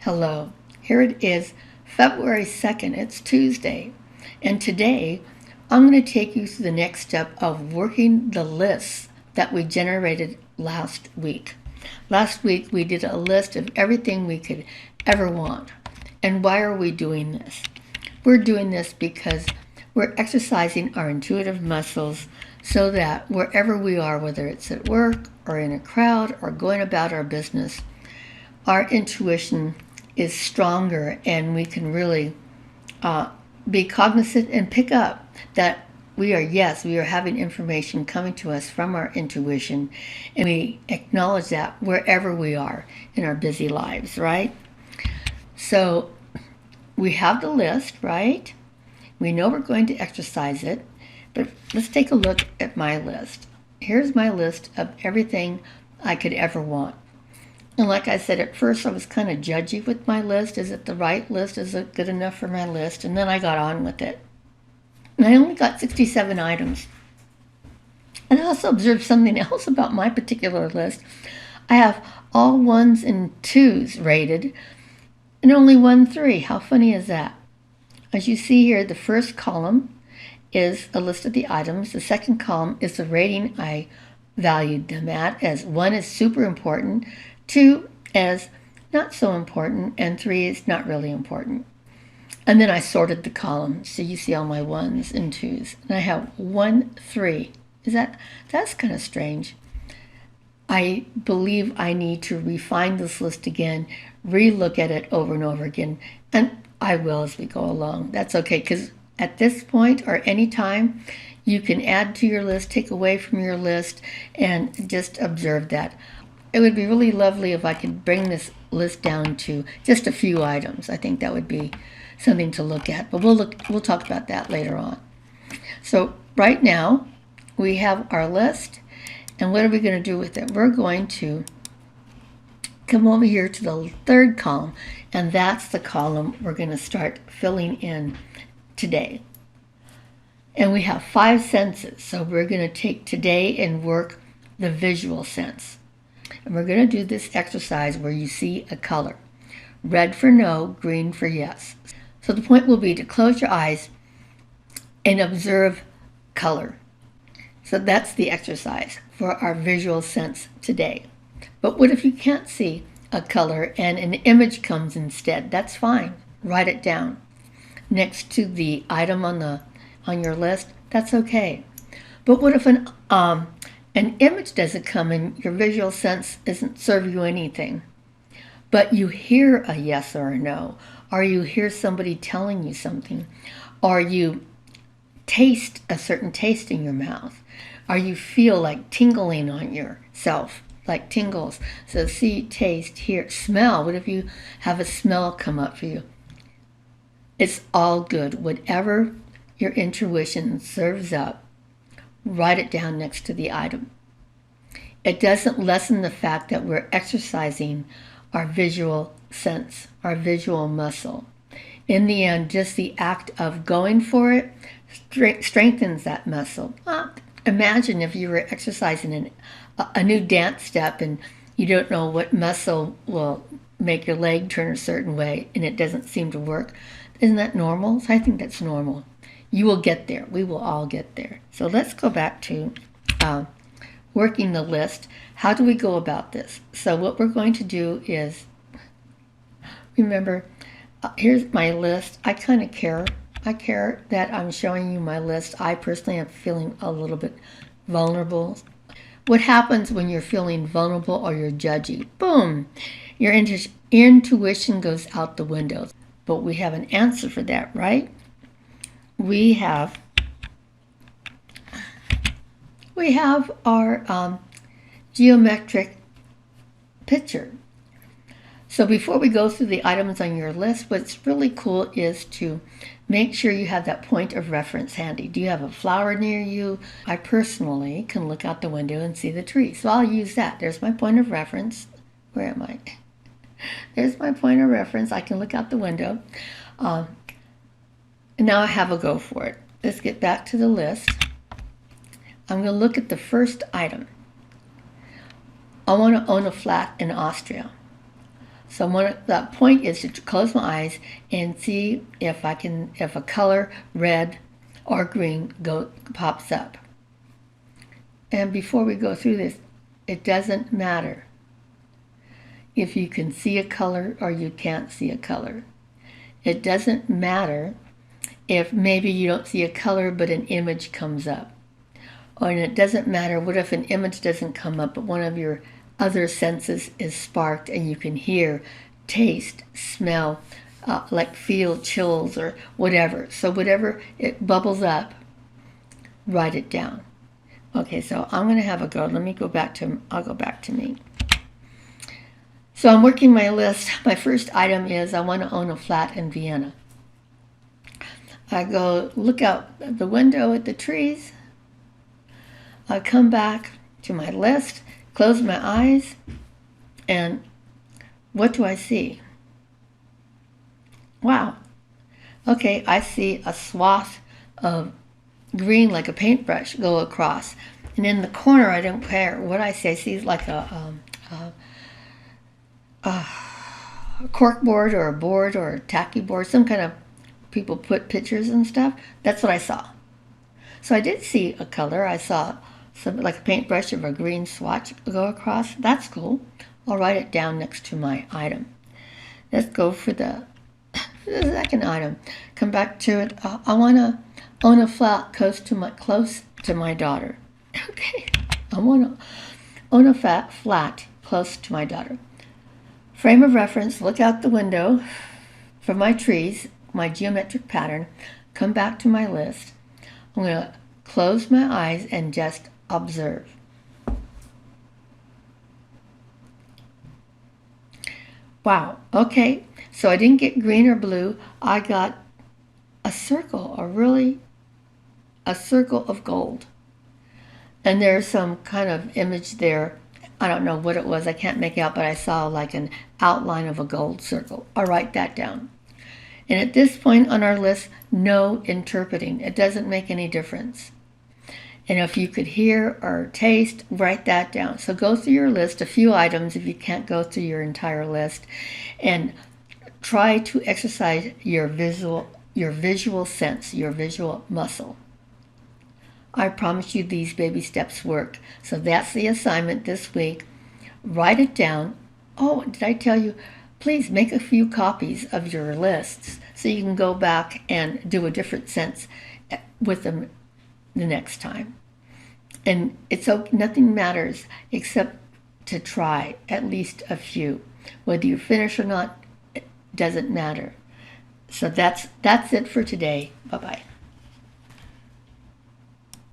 Hello, here it is, February 2nd, it's Tuesday, and today I'm going to take you through the next step of working the lists that we generated last week. Last week we did a list of everything we could ever want. And why are we doing this? We're doing this because we're exercising our intuitive muscles so that wherever we are, whether it's at work or in a crowd or going about our business, our intuition is stronger and we can really be cognizant and pick up that we are having information coming to us from our intuition, and we acknowledge that wherever we are in our busy lives, right? So we have the list, right? We know we're going to exercise it, but let's take a look at my list. Here's my list of everything I could ever want. And like I said, at first I was kind of judgy with my list. Is it the right list? Is it good enough for my list? And then I got on with it. And I only got 67 items. And I also observed something else about my particular list. I have all 1s and 2s rated and only 1 3. How funny is that? As you see here, the first column is a list of the items. The second column is the rating I valued them at, as 1 is super important, 2 as not so important, and 3 is not really important. And then I sorted the columns, so you see all my 1s and 2s. And I have 1 3. That's kind of strange. I believe I need to refine this list again, relook at it over and over again, and I will as we go along. That's okay, because at this point or any time, you can add to your list, take away from your list, and just observe that. It would be really lovely if I could bring this list down to just a few items. I think that would be something to look at, but we'll talk about that later on. So right now, we have our list, and what are we going to do with it? We're going to come over here to the third column, and that's the column we're going to start filling in today. And we have 5 senses, so we're going to take today and work the visual sense. And we're going to do this exercise where you see a color. Red for no, green for yes. So the point will be to close your eyes and observe color. So that's the exercise for our visual sense today. But what if you can't see a color and an image comes instead? That's fine. Write it down next to the item on your list. That's okay. But what if an image doesn't come and your visual sense doesn't serve you anything, but you hear a yes or a no, or you hear somebody telling you something, or you taste a certain taste in your mouth, or you feel like tingling on yourself, like tingles. So see, taste, hear, smell. What if you have a smell come up for you? It's all good. Whatever your intuition serves up, write it down next to the item. It doesn't lessen the fact that we're exercising our visual sense, our visual muscle. In the end, just the act of going for it strengthens that muscle. Imagine if you were exercising a new dance step and you don't know what muscle will make your leg turn a certain way and it doesn't seem to work. Isn't that normal? So I think that's normal. You will get there. We will all get there. So let's go back to working the list. How do we go about this? So what we're going to do is, remember, here's my list. I kind of care. I care that I'm showing you my list. I personally am feeling a little bit vulnerable. What happens when you're feeling vulnerable or you're judgy? Boom! Your intuition goes out the window. But we have an answer for that, right? We have our geometric picture. So before we go through the items on your list, what's really cool is to make sure you have that point of reference handy. Do you have a flower near you? I personally can look out the window and see the tree, so I'll use that. There's my point of reference. Where am I? There's my point of reference. I can look out the window. And now I have a go for it. Let's get back to the list. I'm going to look at the first item. I want to own a flat in Austria. So the point is to close my eyes and see if a color, red or green, pops up. And before we go through this, it doesn't matter if you can see a color or you can't see a color. It doesn't matter if maybe you don't see a color but an image comes up. And it doesn't matter what if an image doesn't come up but one of your other senses is sparked and you can hear, taste, smell, like feel chills or whatever. So whatever it bubbles up, write it down. Okay, so I'm going to have a go. I'll go back to me. So I'm working my list. My first item is I want to own a flat in Vienna. I go look out the window at the trees. I come back to my list, close my eyes, and what do I see? Wow. Okay, I see a swath of green like a paintbrush go across. And in the corner, I don't care what I see. I see like a cork board or a board or a tacky board, some kind of people put pictures and stuff. That's what I saw. So I did see a color. I saw something like a paintbrush of a green swatch go across. That's cool. I'll write it down next to my item. Let's go for the second item. Come back to it. I want to own a flat close to my daughter. Okay. I want to own a flat close to my daughter. Frame of reference, look out the window for my trees, my geometric pattern, come back to my list. I'm going to close my eyes and just observe. Wow, okay, so I didn't get green or blue. I got a circle, a circle of gold. And there's some kind of image there. I don't know what it was. I can't make it out, but I saw like an outline of a gold circle. I'll write that down. And at this point on our list, no interpreting. It doesn't make any difference. And if you could hear or taste, write that down. So go through your list, a few items if you can't go through your entire list, and try to exercise your visual sense, your visual muscle. I promise you these baby steps work. So that's the assignment this week. Write it down. Oh, did I tell you? Please make a few copies of your lists so you can go back and do a different sense with them the next time. And it's okay, nothing matters except to try at least a few. Whether you finish or not, it doesn't matter. So that's it for today. Bye-bye.